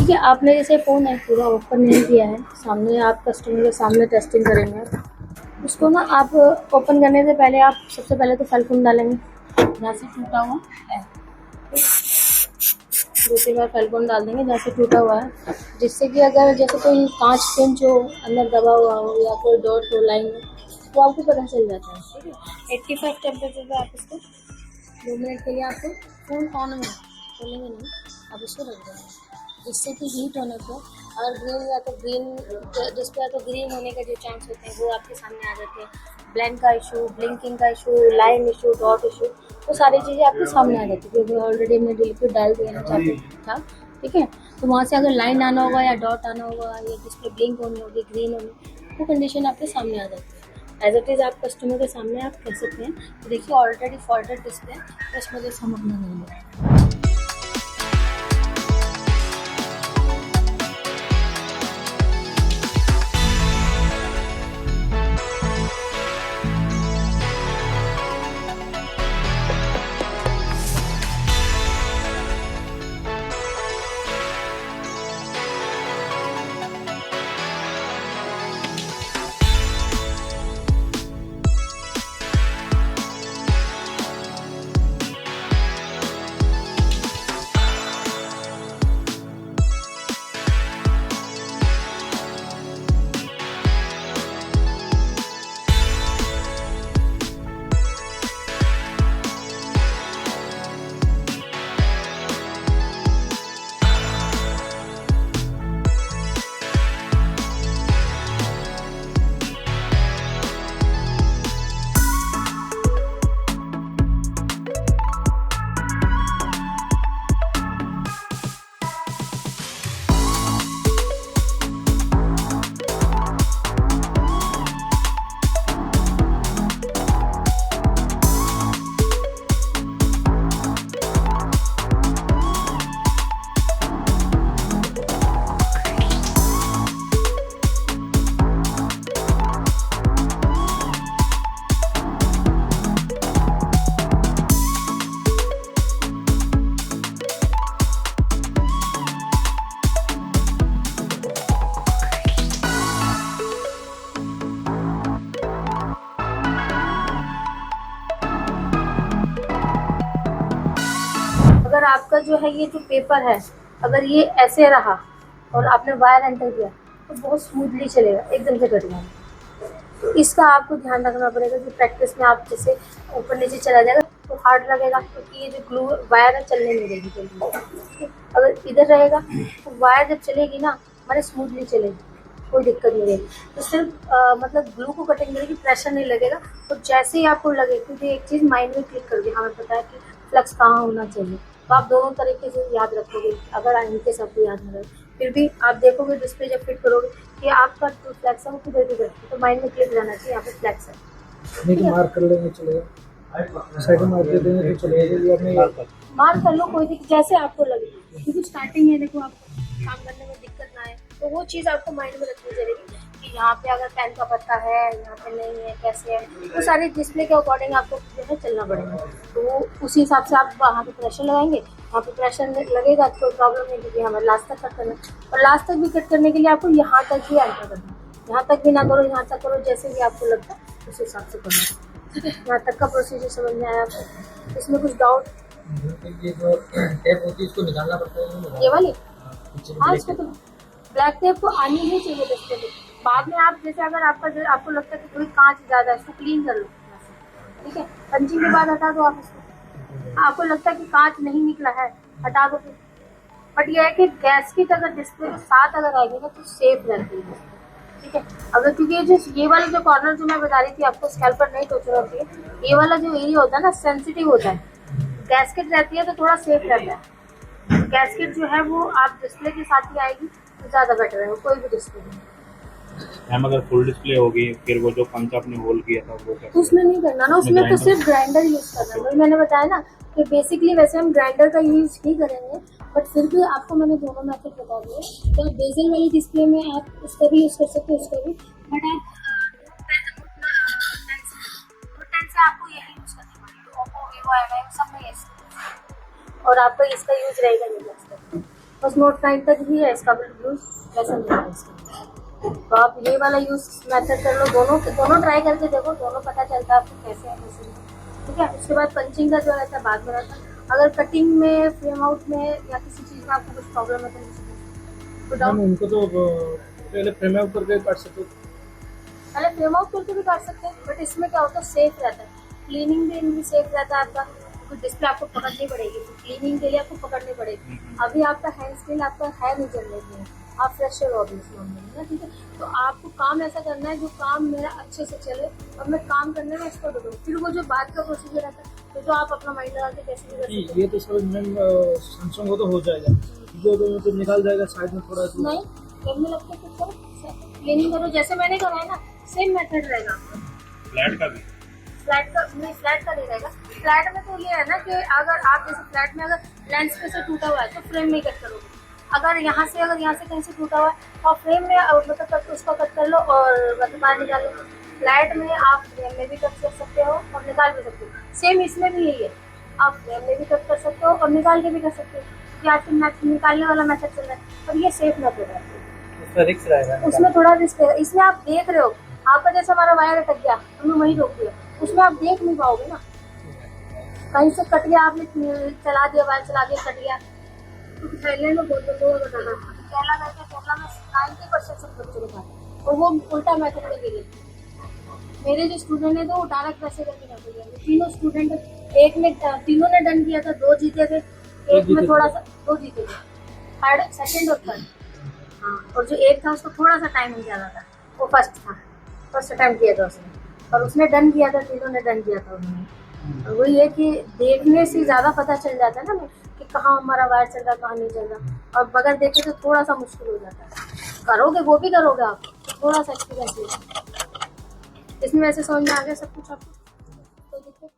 ठीक है, आपने जैसे फ़ोन है पूरा ओपन नहीं किया है, सामने आप कस्टमर के सामने टेस्टिंग करेंगे उसको ना। आप ओपन करने से पहले आप सबसे पहले तो सेल फोन डालेंगे, जहाँ से टूटा हुआ है 2-3 बार सेल फोन डाल देंगे जहाँ से टूटा हुआ है, जिससे कि अगर जैसे कोई कांच पिंच हो अंदर दबा हुआ हो या कोई डॉट हो लाइन में, तो आपको पता चल जाता है। ठीक है, 85 टेम्परेचर पे आप इसको 2 मिनट के लिए आपको फ़ोन ऑन में खोलेंगे नहीं, आप इसको रख देंगे, जिससे कि हीट होने पर और ग्रीन डिस्प्ले या तो ग्रीन होने का जो चांस होते हैं वो आपके सामने आ जाते हैं। ब्लैंक का इशू, ब्लिंकिंग का issue, line issue, dot issue, तो सारी चीज़ें आपके सामने आ जाती है क्योंकि ऑलरेडी हमने लिक्विड डाल दिया था। ठीक है, तो वहाँ से अगर लाइन आना होगा या डॉट आना होगा या डिस्प्ले ब्लिंक होनी होगी, ग्रीन होनी, वो कंडीशन आपके सामने आ जाती है। एज इट इज़ आप कस्टमर के सामने आप कह सकते हैं। तो देखिए ऑलरेडी फॉल्टेड डिस्प्ले, इस वजह से हम अपना नहीं लेते। अगर आपका जो है ये जो पेपर है, अगर ये ऐसे रहा और आपने वायर एंटर किया तो बहुत स्मूथली चलेगा, एकदम से कट जाएगा। तो इसका आपको ध्यान रखना पड़ेगा कि प्रैक्टिस में आप जैसे ऊपर नीचे चला जाएगा तो हार्ड लगेगा, क्योंकि ये जो ग्लू वायर है चलने नहीं देगी जल्दी। अगर इधर रहेगा तो वायर जब चलेगी ना हमारे स्मूथली चलेगी, कोई दिक्कत नहीं रहेगी। तो सिर्फ मतलब ग्लू को कटिंग करेगी, प्रेशर नहीं लगेगा। तो जैसे ही आपको लगे, क्योंकि एक चीज़ माइंड में क्लिक कर दी, हमें पता है कि फ्लक्स कहाँ होना चाहिए, तो आप दोनों तरीके से याद रखोगे। अगर इनके सबको याद नहीं रहे फिर भी आप देखोगे डिस्प्ले जब फिट करोगे कि आपका जो फ्लैक्स है वो किधर किधर, तो माइंड में क्लिक रहना चाहिए यहाँ पे फ्लैक्स है। नहीं तो मार्क कर लेंगे चलेगा, साइड में मार दे देंगे तो चलेगा, या नहीं मार्क कर लो, कोई दिक्कत जैसे आपको लगे, क्योंकि स्टार्टिंग है, देखो आपको काम करने में दिक्कत ना आए, तो वो चीज़ आपको माइंड में रखनी चाहिए कि यहाँ पे अगर पेन का पत्ता है, यहाँ पे नहीं है, कैसे है, वो सारी डिस्प्ले के अकॉर्डिंग आपको जो है चलना पड़ेगा। तो वो उसी हिसाब से आप वहाँ पे प्रेशर लगाएंगे, वहाँ पे प्रेशर लगेगा तो प्रॉब्लम नहीं, क्योंकि हमें लास्ट तक कट करना है। और लास्ट तक भी कट करने के लिए आपको यहाँ तक ही एंटर करना है, यहाँ तक भी ना करो, यहाँ तक करो, जैसे भी आपको लगता है उस हिसाब से करो। ठीक है, यहाँ तक का प्रोसीजर समझ में आया आपको? इसमें कुछ डाउट? ये जो टेप होती है इसको निकालना पड़ता है, ये वाली? हाँ, इसको तो ब्लैक टेप को आनी ही चाहिए डिस्प्ले पे। बाद में आप जैसे अगर आपको लगता है कि कोई कांच ज़्यादा है, इसको क्लीन कर लो। ठीक है, पंचिंग के बाद हटा दो आप इसको। आपको लगता है कि कांच नहीं निकला है, हटा दो फिर। बट ये है कि गैस्केट अगर डिस्प्ले के साथ अगर आएगी ना तो सेफ रहती है। ठीक है, अगर क्योंकि ये वाला जो कॉर्नर जो मैं बता रही थी आपको, स्कैल्पर नहीं टच होती है, ये वाला जो एरिया होता है ना सेंसिटिव होता है, गैस्केट रहती है तो थोड़ा सेफ रहता है। गैस्केट जो है वो आप डिस्प्ले के साथ ही आएगी तो ज़्यादा बेटर है, कोई भी डिस्प्ले नहीं। मैम अगर फुल डिस्प्ले होगी फिर वो जो पंच आपने होल किया था वो तो उसमें नहीं करना ना, उसमें तो सिर्फ ग्राइंडर यूज़ करना है। वही मैंने बताया ना कि बेसिकली वैसे हम ग्राइंडर का यूज़ ही करेंगे, बट फिर भी आपको मैंने दोनों मेथड बता दिए। तो बेजल वाली डिस्प्ले में आप उसका भी यूज़ कर सकते हो, उसका भी, बट आप पेन से आपको यही यूज़ करनी पड़ेगी। ओप्पो, वीवो, एम सब में ये, और आपका इसका यूज़ रहेगा नहीं। बस पोस्ट नोट 9 तक ही है इसका यूज, वैसा नहीं है इसका। तो आप ये वाला यूज मेथड कर लो, दोनों ट्राई करके देखो, दोनों पता चलता है आपको कैसे है कैसे नहीं। ठीक है, उसके बाद पंचिंग का जो रहता है बाद में रहता है। अगर कटिंग में, फ्रेम आउट में या किसी चीज़ में आपको कुछ प्रॉब्लम है तो मुझे मैम उनको तो पहले फ्रेम आउट करके काट सकते हो। पहले फ्रेम आउट करके भी काट सकते हैं, बट इसमें क्या होता है सेफ रहता है, क्लीनिंग भी इनमें सेफ रहता है आपका, क्योंकि डिस्प्ले आपको पकड़नी पड़ेगी, तो क्लीनिंग के लिए आपको पकड़नी पड़ेगी। अभी आपका हैंड स्किल आपका है नहीं जनरेट में, आप फ्रेशर हो अभी इस मामले में ना, ठीक है। तो आपको काम ऐसा करना है जो काम मेरा अच्छे से चले और मैं काम करने में एक्सपर्ट हो, फिर वो जो बाद का प्रोसीजर रहता है तो जो आप अपना माइंड लगा के कैसे भी कर सकते हो। ये तो सब मैम सैमसंग को तो हो जाएगा, जो तो निकाल जाएगा साइड में थोड़ा सा। नहीं, करने लगता है कुछ करो, क्लीनिंग करो जैसे मैंने करा है ना, सेम मेथड रहेगा आपका। फ्लैट का भी फ्लैट का नहीं, फ्लैट का नहीं रहेगा। फ्लैट में तो ये है ना कि अगर आप जैसे फ्लैट में अगर लेंस पे से टूटा हुआ है तो फ्रेम में ही कट करोगे। अगर यहाँ से कहीं से टूटा हुआ है और फ्रेम में मतलब कट, उसको कट कर लो और मतलब बाहर निकाल लो। फ्लैट में आप फ्रेम में भी कट कर सकते हो और निकाल भी सकते हो। सेम इसमें भी यही है, आप फ्रेम में भी कट कर सकते हो और निकाल के भी कर सकते हो, क्योंकि आजकल निकालने वाला मेथड चल रहा है और ये सेफ मेथड है। उसमें रिस्क रहेगा, उसमें थोड़ा रिस्क है, इसमें आप देख रहे हो, आपका जैसे हमारा वायर अटक गया हमने वहीं रोक दिया, उसमें आप देख नहीं पाओगे ना, कहीं से कट गया, आपने चला दिया, वायर चला दिया, कट गया। क्योंकि थाईलैंड में बहुत लोगों को बताना, केरला में 90% सब बच्चों को था और वो उल्टा मेथड में गिरे। मेरे जो स्टूडेंट है तो वो डायरेक्ट वैसे करके निकल गए, तीनों स्टूडेंट, एक ने तीनों ने डन किया था, 2 जीते थे, एक में थोड़ा सा 2 जीते थे, थर्ड, सेकंड और थर्ड। हाँ, और जो एक था उसको थोड़ा सा टाइम ज़्यादा था, वो फर्स्ट अटेम्प्ट किया था उसने, और उसने डन किया था, तीनों ने डन किया था उन्होंने। और वही है कि देखने से ज़्यादा पता चल जाता है ना कि कहाँ हमारा वायर चल रहा, कहाँ नहीं चल रहा, और बगैर देखे तो थोड़ा सा मुश्किल हो जाता है। करोगे वो भी करोगे आप, थोड़ा सा एक्सपीरियंस लेना। इसमें वैसे समझ में आ गया सब कुछ आपको?